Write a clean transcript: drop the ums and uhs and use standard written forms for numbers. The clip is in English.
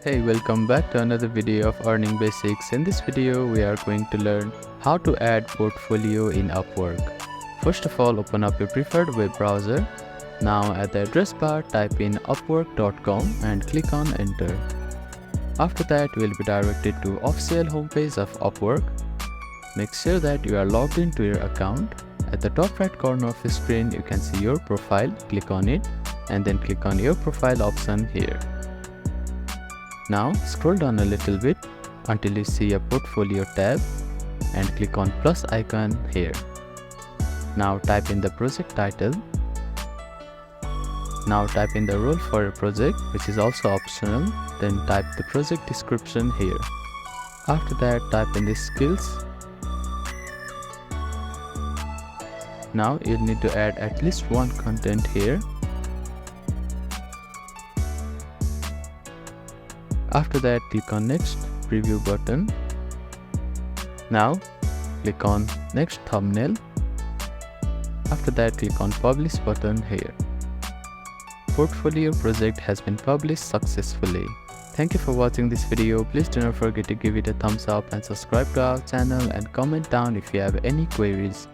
Hey, welcome back to another video of Earning Basics. In this video, we are going to learn how to add portfolio in Upwork. First of all, open up your preferred web browser. Now at the address bar, type in upwork.com and click on enter. After that, you will be directed to official homepage of Upwork. Make sure that you are logged into your account. At the top right corner of the screen, you can see your profile. Click on it and then click on your profile option here. Now scroll down a little bit until you see a portfolio tab and click on plus icon here. Now type in the project title. Now type in the role for your project, which is also optional. Then type the project description here. After that, type in the skills. Now you'll need to add at least one content here. After that, click on next preview button. Now click on next thumbnail. After that, click on publish button here. Portfolio project has been published successfully. Thank you for watching this video. Please do not forget to give it a thumbs up and subscribe to our channel and comment down if you have any queries.